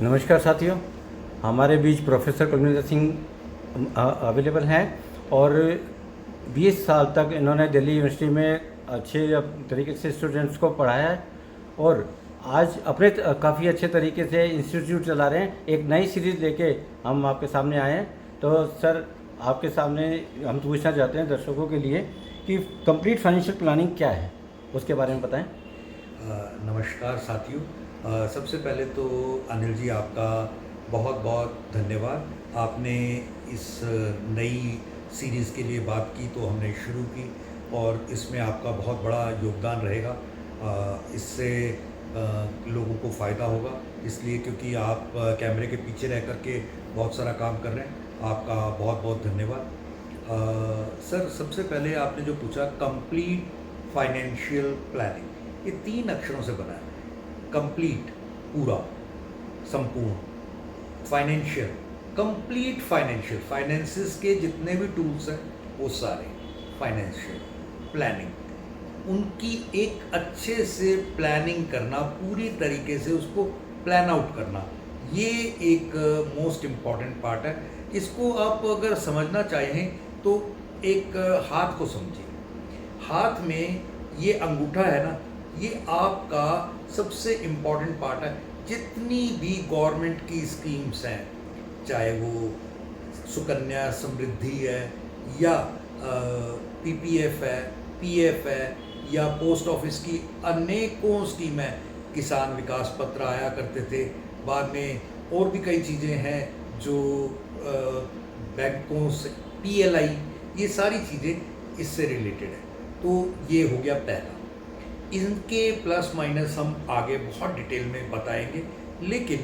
नमस्कार साथियों, हमारे बीच प्रोफेसर कुलविंदर सिंह अवेलेबल हैं और 20 साल तक इन्होंने दिल्ली यूनिवर्सिटी में अच्छे तरीके से स्टूडेंट्स को पढ़ाया है और आज अपने काफ़ी अच्छे तरीके से इंस्टीट्यूट चला रहे हैं। एक नई सीरीज़ लेके हम आपके सामने आए हैं। तो सर, आपके सामने हम पूछना चाहते हैं दर्शकों के लिए कि कंप्लीट फाइनेंशियल प्लानिंग क्या है, उसके बारे में बताएं। नमस्कार साथियों। सबसे पहले तो अनिल जी, आपका बहुत बहुत धन्यवाद। आपने इस नई सीरीज़ के लिए बात की तो हमने शुरू की और इसमें आपका बहुत बड़ा योगदान रहेगा। इससे लोगों को फ़ायदा होगा, इसलिए क्योंकि आप कैमरे के पीछे रह कर के बहुत सारा काम कर रहे हैं। आपका बहुत बहुत धन्यवाद। सर, सबसे पहले आपने जो पूछा कंप्लीट फाइनेंशियल प्लानिंग, ये 3 अक्षरों से बना है। कंप्लीट पूरा, संपूर्ण, फाइनेंशियल कंप्लीट, फाइनेंशियल फाइनेंसिस के जितने भी टूल्स हैं वो सारे, फाइनेंशियल प्लानिंग, उनकी एक अच्छे से प्लानिंग करना, पूरी तरीके से उसको प्लान आउट करना, ये एक मोस्ट इम्पॉर्टेंट पार्ट है। इसको आप अगर समझना चाहें तो एक हाथ को समझिए। हाथ में ये अंगूठा है ना, ये आपका सबसे इम्पॉर्टेंट पार्ट है। जितनी भी गवर्नमेंट की स्कीम्स हैं, चाहे वो सुकन्या समृद्धि है या पीपीएफ है, पीएफ है या पोस्ट ऑफिस की अनेकों स्कीम है, किसान विकास पत्र आया करते थे, बाद में और भी कई चीज़ें हैं जो बैंकों से, पीएलआई, ये सारी चीज़ें इससे रिलेटेड है। तो ये हो गया पहला। इनके प्लस माइनस हम आगे बहुत डिटेल में बताएंगे, लेकिन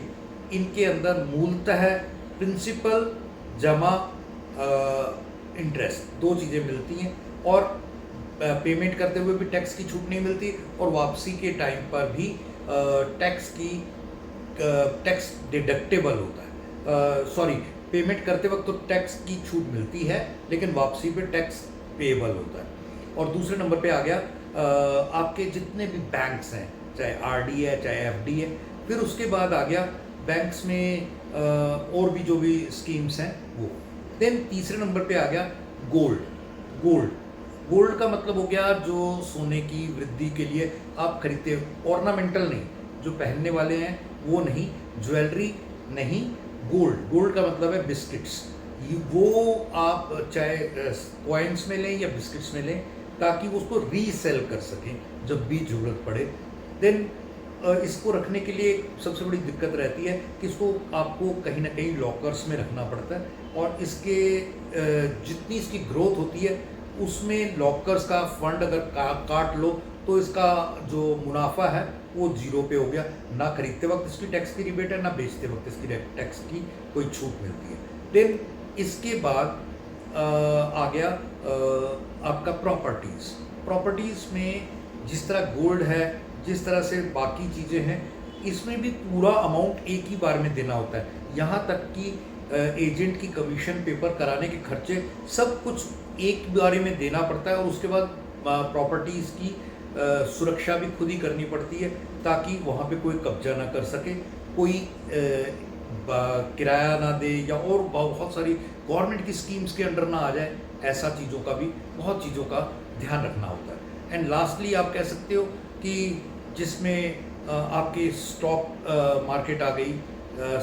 इनके अंदर मूलतः प्रिंसिपल जमा इंटरेस्ट, 2 चीज़ें मिलती हैं और पेमेंट करते हुए भी टैक्स की छूट नहीं मिलती और वापसी के टाइम पर भी टैक्स डिडक्टेबल होता है। सॉरी, पेमेंट करते वक्त तो टैक्स की छूट मिलती है, लेकिन वापसी पे टैक्स पेएबल होता है। और दूसरे नंबर पे आ गया आपके जितने भी बैंक्स हैं, चाहे आरडी है चाहे एफडी है। फिर उसके बाद आ गया बैंक्स में और भी जो भी स्कीम्स हैं वो। देन तीसरे नंबर पे आ गया गोल्ड। गोल्ड का मतलब हो गया जो सोने की वृद्धि के लिए आप खरीदते हो, ऑर्नामेंटल नहीं, जो पहनने वाले हैं वो नहीं, ज्वेलरी नहीं, गोल्ड का मतलब है बिस्किट्स। वो आप चाहे कॉइन्स में लें या बिस्किट्स में लें, ताकि वो उसको रीसेल कर सकें जब भी ज़रूरत पड़े। देन इसको रखने के लिए सबसे बड़ी दिक्कत रहती है कि इसको आपको कहीं ना कहीं लॉकर्स में रखना पड़ता है और इसके जितनी इसकी ग्रोथ होती है उसमें लॉकर्स का फंड अगर काट लो तो इसका जो मुनाफा है वो 0 पे हो गया। ना खरीदते वक्त इसकी टैक्स की रिबेट है, ना बेचते वक्त इसकी टैक्स की कोई छूट मिलती है। देन इसके बाद आ गया आपका प्रॉपर्टीज़ में जिस तरह गोल्ड है, जिस तरह से बाकी चीज़ें हैं, इसमें भी पूरा अमाउंट एक ही बार में देना होता है। यहाँ तक कि एजेंट की कमीशन, पेपर कराने के खर्चे, सब कुछ एक बारे में देना पड़ता है। और उसके बाद प्रॉपर्टीज़ की सुरक्षा भी खुद ही करनी पड़ती है, ताकि वहाँ पे कोई कब्जा ना कर सके, कोई किराया ना दे या और बहुत सारी गवर्नमेंट की स्कीम्स के अंडर ना आ जाए। ऐसा चीज़ों का भी, बहुत चीज़ों का ध्यान रखना होता है। एंड लास्टली आप कह सकते हो कि जिसमें आपके स्टॉक मार्केट आ गई,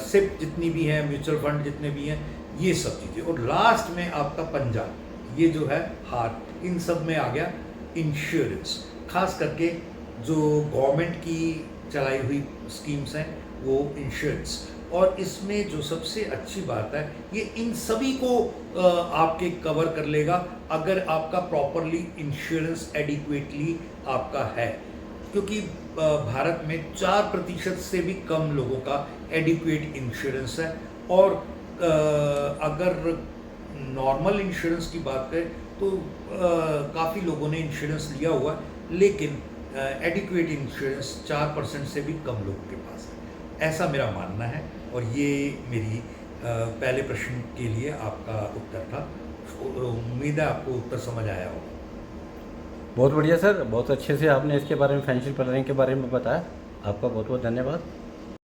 सिप जितनी भी हैं, म्यूचुअल फंड जितने भी हैं, ये सब चीज़ें, और लास्ट में आपका पंजा, ये जो है हार्ट, इन सब में आ गया इंश्योरेंस। खास करके जो गवर्नमेंट की चलाई हुई स्कीम्स हैं वो इंश्योरेंस। और इसमें जो सबसे अच्छी बात है, ये इन सभी को आपके कवर कर लेगा अगर आपका प्रॉपरली इंश्योरेंस एडिक्वेटली आपका है, क्योंकि भारत में 4% से भी कम लोगों का एडिक्वेट इंश्योरेंस है। और अगर नॉर्मल इंश्योरेंस की बात करें तो काफ़ी लोगों ने इंश्योरेंस लिया हुआ है, लेकिन एडिक्वेट इंश्योरेंस 4% से भी कम लोगों के पास है, ऐसा मेरा मानना है। और ये मेरी पहले प्रश्न के लिए आपका उत्तर था। उम्मीद है आपको उत्तर समझ आया होगा। बहुत बढ़िया सर, बहुत अच्छे से आपने इसके बारे में, फाइनेंशियल प्लानिंग के बारे में बताया। आपका बहुत बहुत धन्यवाद।